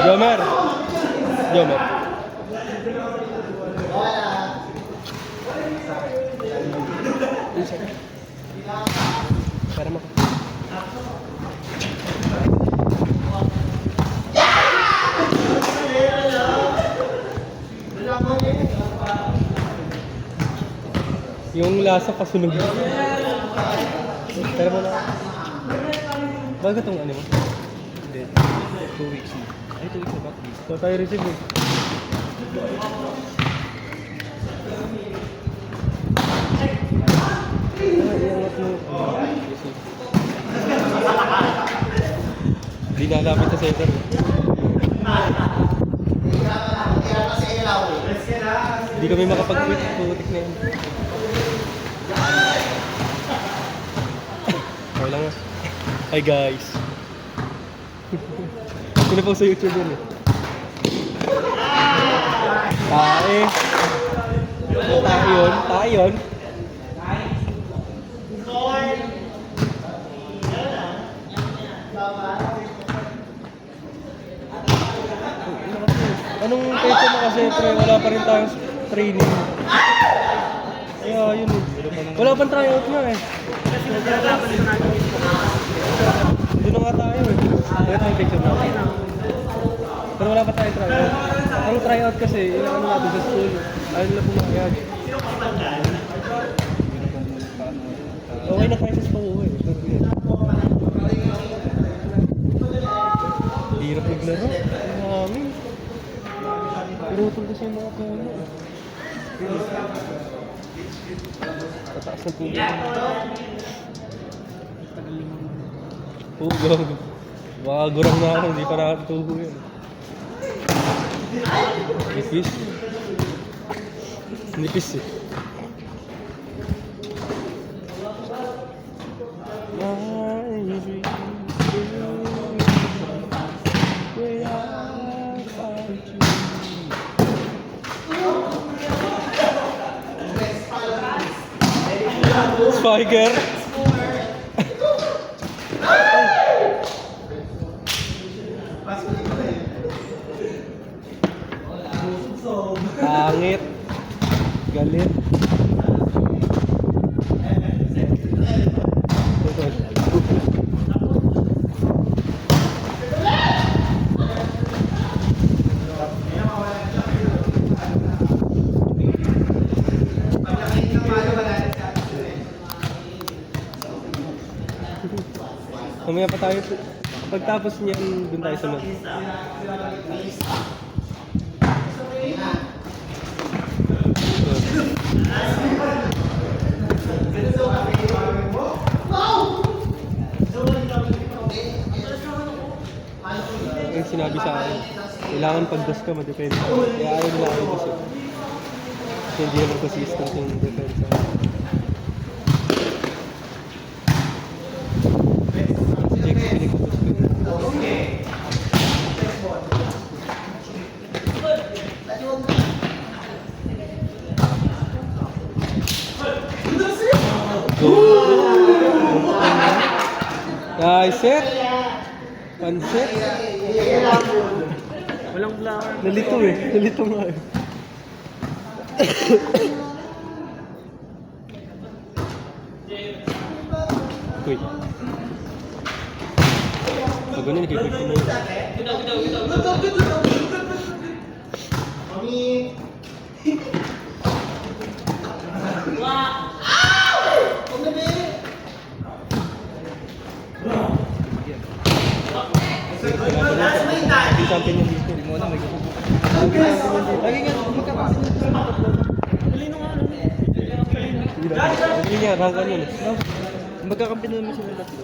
Jomer. Jomer. Para mo. Yung lasa kasunog. Pero mo na. Bago itong ano mo? Hindi. 2 weeks na. Ay, 2 weeks na ba? So tayo receive eh. Iangat mo. Hindi nalapit sa center. Hindi ka sa ilaw. Hindi kami makapag-quit. Putik na yun. Okay lang nga. Hi guys. Sino po sa YouTube yun eh? Tae. Tae yun. Tae yun. Anong pecha mo kasi pre? Wala pa rin tayong training. Kaya yun eh. Wala pang tryout nga eh. Hindi na nga tayo eh. Ito yung picture natin. Pero wala pa tayong tryout. Ang tryout kasi, yung ano natin sa school. Ayaw nila pumayag. Okay na tayo sa pauwi eh. Hirap naglaro. Mami. Pirutol kasi yung mga puno. Tataas ng puno. Pugo. Baka gurang na ako, hindi pa nakatubo yun. Nipis. Nipis eh. Spiker. Pangit. Galit. Mamaya pa tayo. Pagtapos niyan, dun tayo sa mag. Yung sinabi sa akin, kailangan pag-dos ka ma-defend. Kaya ayaw nila ako kasi. Kasi hindi naman consistent yung defense. Si Jake, pinag-dos ko. Nice set. Panset. Walang flower. Nalito eh. Nalito nga eh. Uy. Pag ganun, nakikita ko na yun. Champion yung dito. Hindi mo na may lagi nga, magkakasin yung Talino nga ano. hindi niya, rangkan yun. Magkakampi na naman sila dati.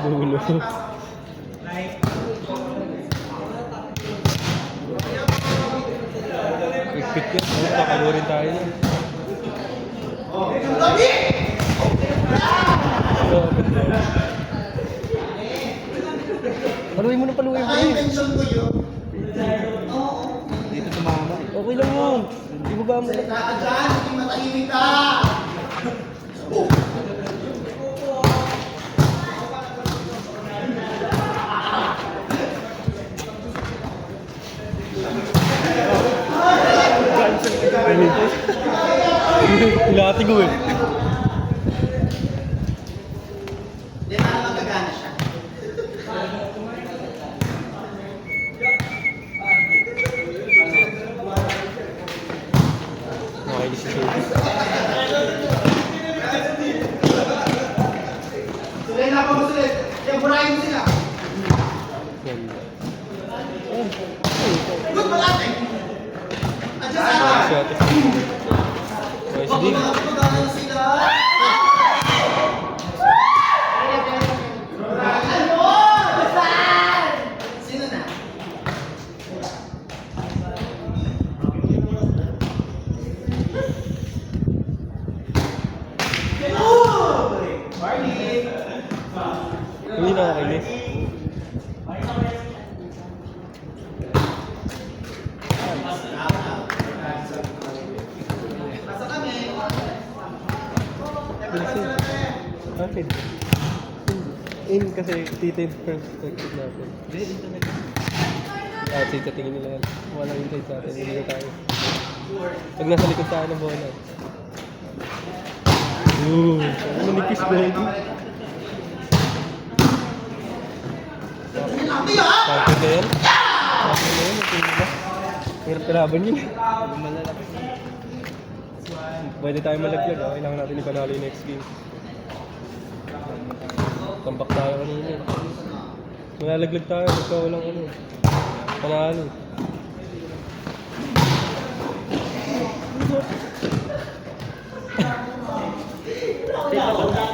Bulo. Quick yan. Pakalurin tayo na. Paluin mo na paluin mo. Dito tumama eh. Okay lang yun. Ibuga mo lang. Hindi matahimik ka! Ilati ko eh. Hindi, para magagana siya. Okay, si Sophie. Sulit na ako, sulit. Kaya burahin mo sila. Ganda. Good pa natin. Adjust Si ako. Ate. Hindi. Magkakapagana na sila. Sino na? Hindi nakakinis. Nasa kami. Bilsin. Akin. In kasi titin perspective natin. Hindi, internet. Outside sa tingin nila yan. Walang inside sa atin. Hindi na tayo. Pag nasa likod tayo ng bola. Ooh. Manikis ba yun? Laki ah! Tapos na yan. Tapos na yan. Tingin na. Hirap kalaban yun. Malalaki. Pwede tayo malaglag. Kailangan natin ipanalo yung next game. Tambak tayo kanina. Malalaglag tayo. Pagka walang ano. Panalo. Teka,